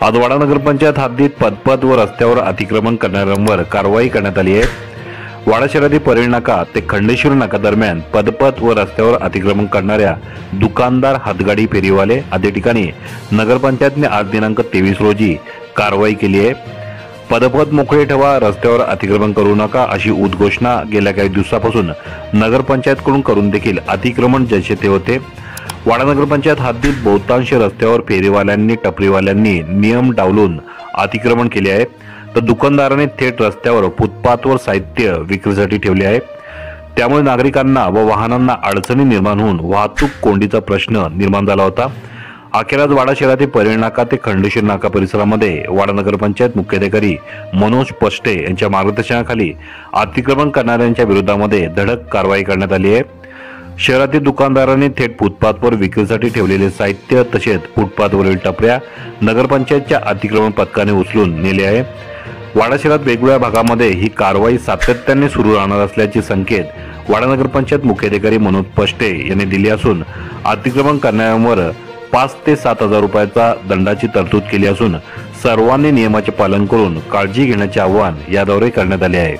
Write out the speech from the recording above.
आज वाडा नगरपंचायत हद्दीत पदपथ व रस्त्यावर अतिक्रमण करणाऱ्यांवर कारवाई करण्यात आली आहे। वाडा शहरातील परेल नाका ते खंडेश्वर नाका दरम्यान पदपथ व रस्त्यावर अतिक्रमण करणाऱ्या दुकानदार, हातगाडी फेरीवाले आदी ठिकाणी नगरपंचायतने आज दिनांक 23 रोजी कारवाई केली आहे। पदपथ मोकळे ठेवा, रस्त्यावर अतिक्रमण करू नका अशी उद्घोषणा गेल्या काही दिवसापासून नगरपंचायतकडून करून देखील अतिक्रमण जैसे होते। वाडा नगरपंचायत हद्दीत बहुतांश रस्त्यावर फेरीवाल्यांनी, टपरीवाल्यांनी नियम डावलून अतिक्रमण केले आहे, तर दुकानदारांनी थेट रस्त्यावर फुटपाथवर साहित्य विक्रीसाठी ठेवले आहे। त्यामुळे नागरिकांना व वाहनांना अडचणी निर्माण होऊन वाहतूक कोंडीचा प्रश्न निर्माण झाला होता। अखेर वाडा शहरातील परेल नाका ते खंडेश्वर नाका परिसरामध्ये वाडा नगरपंचायत मुख्याधिकारी मनोज पष्टे यांच्या मार्गदर्शनाखाली अतिक्रमण करणाऱ्यांच्या विरोधामध्ये धडक कारवाई करण्यात आली आहे। शहरातील दुकानदारांनी थेट फुटपाथवर विक्रीसाठी ठेवलेले साहित्य तसेच फुटपाथवरील टपऱ्या नगरपंचायतच्या अतिक्रमण पथकाने उचलून नेले आहे। वाडा शहरात वेगवेगळ्या भागामध्ये ही कारवाई सातत्याने सुरू राहणार असल्याचे संकेत वाडा नगरपंचायत मुख्याधिकारी मनोज पष्टे यांनी दिले असून अतिक्रमण करणाऱ्यांवर 5 ते 7 हजार रुपयाचा दंडाची तरतूद केली असून सर्वांनी नियमाचे पालन करून काळजी घेण्याचे आवाहन याद्वारे करण्यात आले आहे।